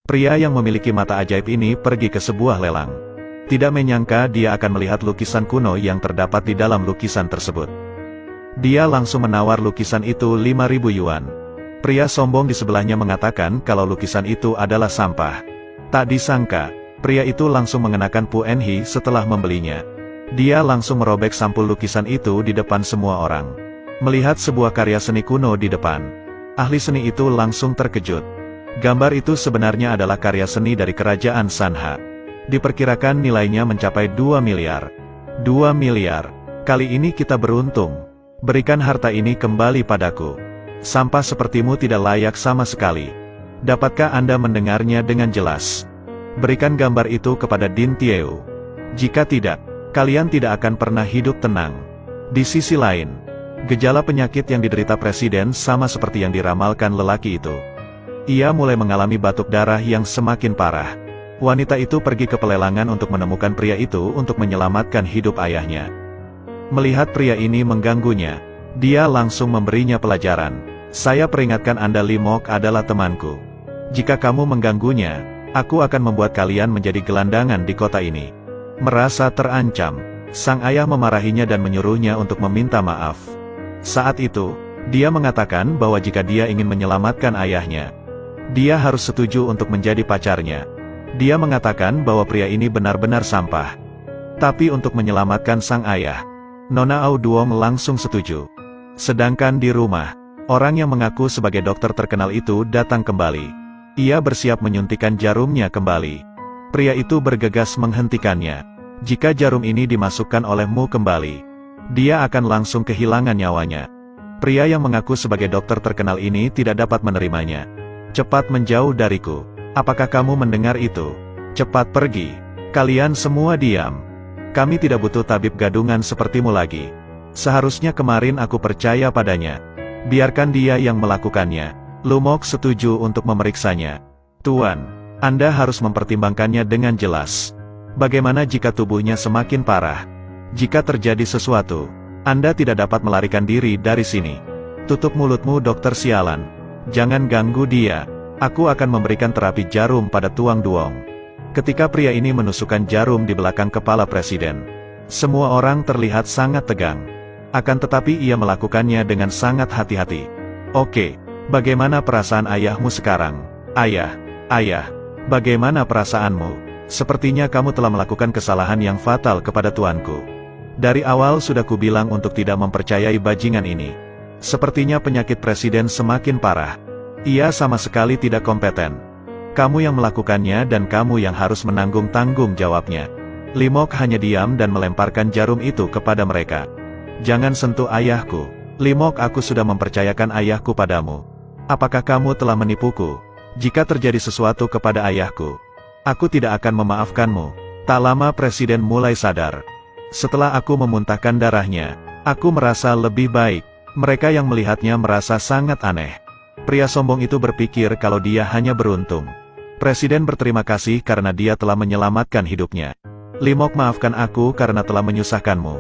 Pria yang memiliki mata ajaib ini pergi ke sebuah lelang. Tidak menyangka dia akan melihat lukisan kuno yang terdapat di dalam lukisan tersebut. Dia langsung menawar lukisan itu 5.000 yuan. Pria sombong di sebelahnya mengatakan kalau lukisan itu adalah sampah. Tak disangka, pria itu langsung mengenakan Pu Enhi setelah membelinya. Dia langsung merobek sampul lukisan itu di depan semua orang. Melihat sebuah karya seni kuno di depan, ahli seni itu langsung terkejut. Gambar itu sebenarnya adalah karya seni dari kerajaan Shanha. Diperkirakan nilainya mencapai 2 miliar. 2 miliar. Kali ini kita beruntung. Berikan harta ini kembali padaku. Sampah sepertimu tidak layak sama sekali. Dapatkah Anda mendengarnya dengan jelas? Berikan gambar itu kepada Din Tieu. Jika tidak, kalian tidak akan pernah hidup tenang. Di sisi lain, gejala penyakit yang diderita presiden sama seperti yang diramalkan lelaki itu. Ia mulai mengalami batuk darah yang semakin parah. Wanita itu pergi ke pelelangan untuk menemukan pria itu untuk menyelamatkan hidup ayahnya. Melihat pria ini mengganggunya, dia langsung memberinya pelajaran. Saya peringatkan Anda, Limok adalah temanku. Jika kamu mengganggunya, aku akan membuat kalian menjadi gelandangan di kota ini. Merasa terancam, sang ayah memarahinya dan menyuruhnya untuk meminta maaf. Saat itu, dia mengatakan bahwa jika dia ingin menyelamatkan ayahnya, dia harus setuju untuk menjadi pacarnya. Dia mengatakan bahwa pria ini benar-benar sampah. Tapi untuk menyelamatkan sang ayah, Nona Au Duong langsung setuju. Sedangkan di rumah, orang yang mengaku sebagai dokter terkenal itu datang kembali. Ia bersiap menyuntikkan jarumnya kembali. Pria itu bergegas menghentikannya. Jika jarum ini dimasukkan olehmu kembali, dia akan langsung kehilangan nyawanya. Pria yang mengaku sebagai dokter terkenal ini tidak dapat menerimanya. Cepat menjauh dariku. Apakah kamu mendengar itu? Cepat pergi. Kalian semua diam. Kami tidak butuh tabib gadungan sepertimu lagi. Seharusnya kemarin aku percaya padanya. Biarkan dia yang melakukannya. Lumok setuju untuk memeriksanya. Tuan, Anda harus mempertimbangkannya dengan jelas. Bagaimana jika tubuhnya semakin parah? Jika terjadi sesuatu, Anda tidak dapat melarikan diri dari sini. Tutup mulutmu, dokter sialan. Jangan ganggu dia. Aku akan memberikan terapi jarum pada Tuang Duong. Ketika pria ini menusukkan jarum di belakang kepala presiden, semua orang terlihat sangat tegang. Akan tetapi ia melakukannya dengan sangat hati-hati. Oke, bagaimana perasaan ayahmu sekarang? Ayah, bagaimana perasaanmu? Sepertinya kamu telah melakukan kesalahan yang fatal kepada tuanku. Dari awal sudah kubilang untuk tidak mempercayai bajingan ini. Sepertinya penyakit presiden semakin parah. Ia sama sekali tidak kompeten. Kamu yang melakukannya dan kamu yang harus menanggung tanggung jawabnya. Limok hanya diam dan melemparkan jarum itu kepada mereka. Jangan sentuh ayahku. Limok, aku sudah mempercayakan ayahku padamu. Apakah kamu telah menipuku? Jika terjadi sesuatu kepada ayahku, aku tidak akan memaafkanmu. Tak lama presiden mulai sadar. Setelah aku memuntahkan darahnya, aku merasa lebih baik. Mereka yang melihatnya merasa sangat aneh. Pria sombong itu berpikir kalau dia hanya beruntung. Presiden berterima kasih karena dia telah menyelamatkan hidupnya. Limok, maafkan aku karena telah menyusahkanmu.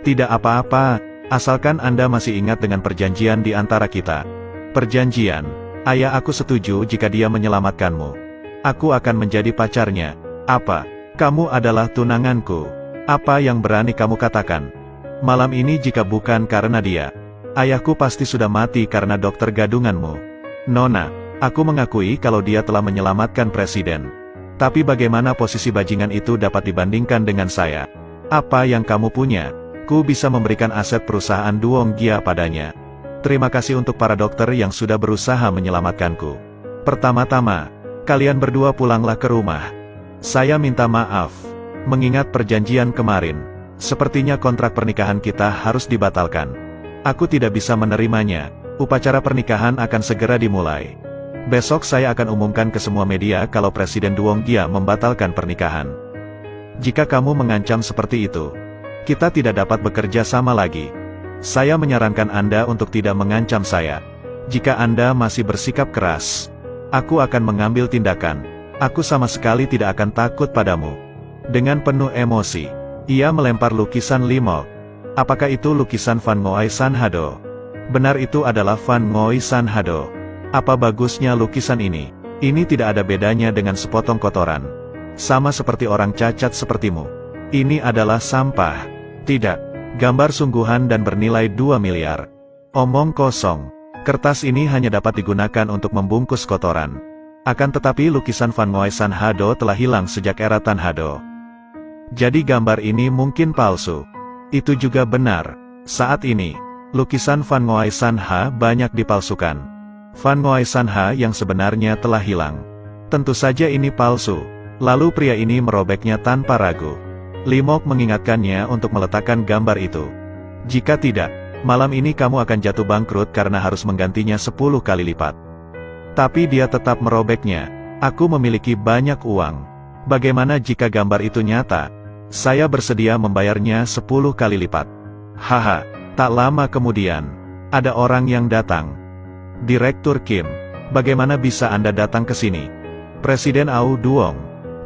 Tidak apa-apa, asalkan Anda masih ingat dengan perjanjian di antara kita. Perjanjian, ayah aku setuju jika dia menyelamatkanmu. Aku akan menjadi pacarnya. Apa? Kamu adalah tunanganku. Apa yang berani kamu katakan? Malam ini jika bukan karena dia, ayahku pasti sudah mati karena dokter gadunganmu. Nona, aku mengakui kalau dia telah menyelamatkan presiden. Tapi bagaimana posisi bajingan itu dapat dibandingkan dengan saya? Apa yang kamu punya? Ku bisa memberikan aset perusahaan Duong Gia padanya. Terima kasih untuk para dokter yang sudah berusaha menyelamatkanku. Pertama-tama, kalian berdua pulanglah ke rumah. Saya minta maaf. Mengingat perjanjian kemarin, sepertinya kontrak pernikahan kita harus dibatalkan. Aku tidak bisa menerimanya. Upacara pernikahan akan segera dimulai. Besok saya akan umumkan ke semua media kalau Presiden Duong Gia membatalkan pernikahan. Jika kamu mengancam seperti itu, kita tidak dapat bekerja sama lagi. Saya menyarankan Anda untuk tidak mengancam saya. Jika Anda masih bersikap keras, aku akan mengambil tindakan. Aku sama sekali tidak akan takut padamu. Dengan penuh emosi, ia melempar lukisan Limok. Apakah itu lukisan Fan Ngoi Sanhado? Benar, itu adalah Fan Ngoi Sanhado. Apa bagusnya lukisan ini? Ini tidak ada bedanya dengan sepotong kotoran. Sama seperti orang cacat sepertimu. Ini adalah sampah. Tidak. Gambar sungguhan dan bernilai 2 miliar. Omong kosong. Kertas ini hanya dapat digunakan untuk membungkus kotoran. Akan tetapi lukisan Van Ngoy San Ha-do telah hilang sejak era Tan Ha-do. Jadi gambar ini mungkin palsu. Itu juga benar. Saat ini, lukisan Van Ngoy San Ha banyak dipalsukan. Van Ngoy San Ha yang sebenarnya telah hilang. Tentu saja ini palsu. Lalu pria ini merobeknya tanpa ragu. Limok mengingatkannya untuk meletakkan gambar itu. Jika tidak, malam ini kamu akan jatuh bangkrut karena harus menggantinya 10 kali lipat. Tapi dia tetap merobeknya. Aku memiliki banyak uang. Bagaimana jika gambar itu nyata? Saya bersedia membayarnya 10 kali lipat. Haha, tak lama kemudian, ada orang yang datang. Direktur Kim, bagaimana bisa Anda datang ke sini? Presiden Au Duong,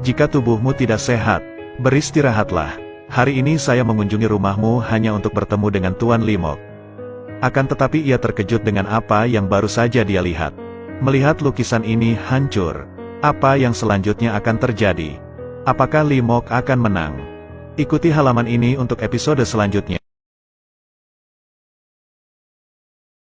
jika tubuhmu tidak sehat, beristirahatlah. Hari ini saya mengunjungi rumahmu hanya untuk bertemu dengan Tuan Limok. Akan tetapi ia terkejut dengan apa yang baru saja dia lihat. Melihat lukisan ini hancur. Apa yang selanjutnya akan terjadi? Apakah Limok akan menang? Ikuti halaman ini untuk episode selanjutnya.